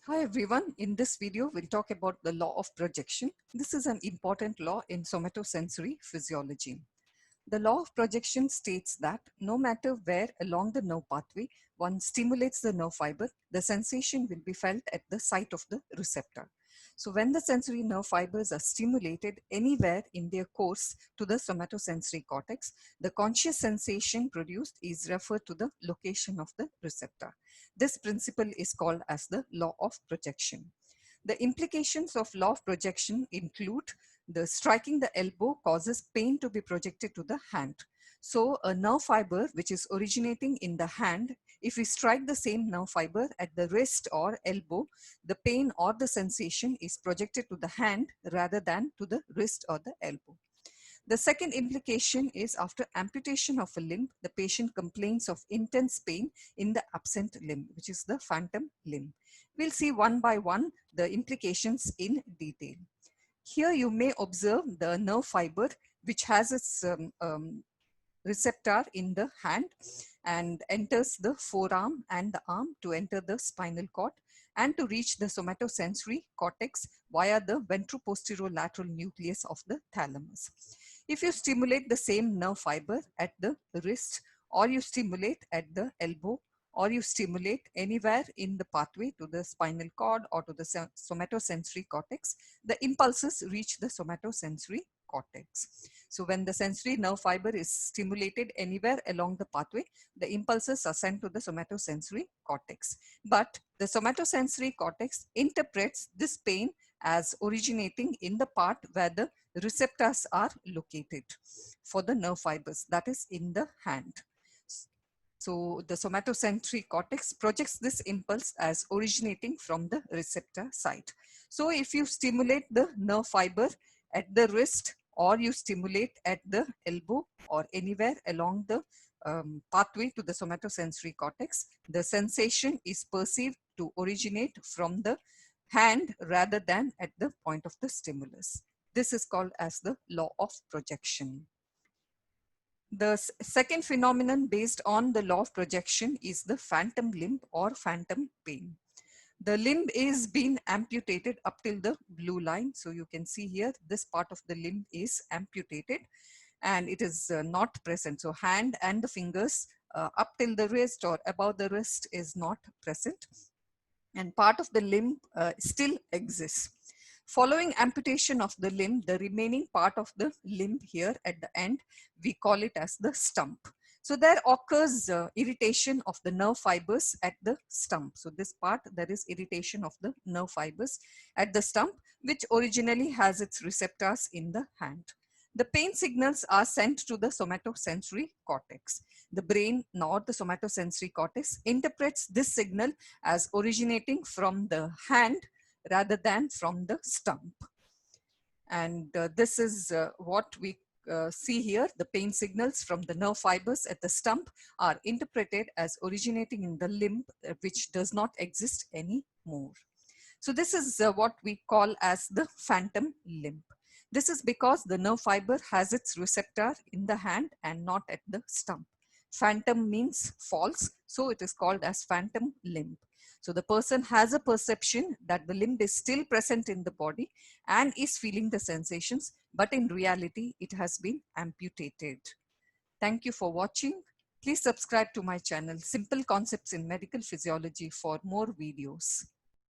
Hi everyone, in this video we'll talk about the law of projection. This is an important law in somatosensory physiology. The law of projection states that no matter where along the nerve pathway one stimulates the nerve fiber, the sensation will be felt at the site of the receptor. So when the sensory nerve fibers are stimulated anywhere in their course to the somatosensory cortex, the conscious sensation produced is referred to the location of the receptor. This principle is called as the law of projection. The implications of law of projection include the striking the elbow causes pain to be projected to the hand. So a nerve fiber which is originating in the hand, if we strike the same nerve fiber at the wrist or elbow, the pain or the sensation is projected to the hand rather than to the wrist or the elbow. The second implication is after amputation of a limb, the patient complains of intense pain in the absent limb, which is the phantom limb. We'll see one by one the implications in detail. Here you may observe the nerve fiber which has its receptor in the hand and enters the forearm and the arm to enter the spinal cord and to reach the somatosensory cortex via the ventroposterolateral nucleus of the thalamus. If you stimulate the same nerve fiber at the wrist, or you stimulate at the elbow, or you stimulate anywhere in the pathway to the spinal cord or to the somatosensory cortex, the impulses reach the somatosensory cortex. So when the sensory nerve fiber is stimulated anywhere along the pathway, the impulses are sent to the somatosensory cortex. But the somatosensory cortex interprets this pain as originating in the part where the receptors are located for the nerve fibers, that is in the hand. So the somatosensory cortex projects this impulse as originating from the receptor site. So if you stimulate the nerve fiber at the wrist, or you stimulate at the elbow or anywhere along the pathway to the somatosensory cortex, the sensation is perceived to originate from the hand rather than at the point of the stimulus. This is called as the law of projection. The second phenomenon based on the law of projection is the phantom limb or phantom pain. The limb is being amputated up till the blue line. So you can see here, this part of the limb is amputated and it is not present. So hand and the fingers up till the wrist or above the wrist is not present. And part of the limb still exists. Following amputation of the limb, the remaining part of the limb here at the end, we call it as the stump. So there occurs irritation of the nerve fibers at the stump. So this part, there is irritation of the nerve fibers at the stump, which originally has its receptors in the hand. The pain signals are sent to the somatosensory cortex. The brain, nor the somatosensory cortex, interprets this signal as originating from the hand rather than from the stump. And this is what we see here. The pain signals from the nerve fibers at the stump are interpreted as originating in the limb, which does not exist anymore. So this is what we call as the phantom limb. This is because the nerve fiber has its receptor in the hand and not at the stump. Phantom means false, so it is called as phantom limb. So the person has a perception that the limb is still present in the body and is feeling the sensations, but in reality, it has been amputated. Thank you for watching. Please subscribe to my channel, Simple Concepts in Medical Physiology, for more videos.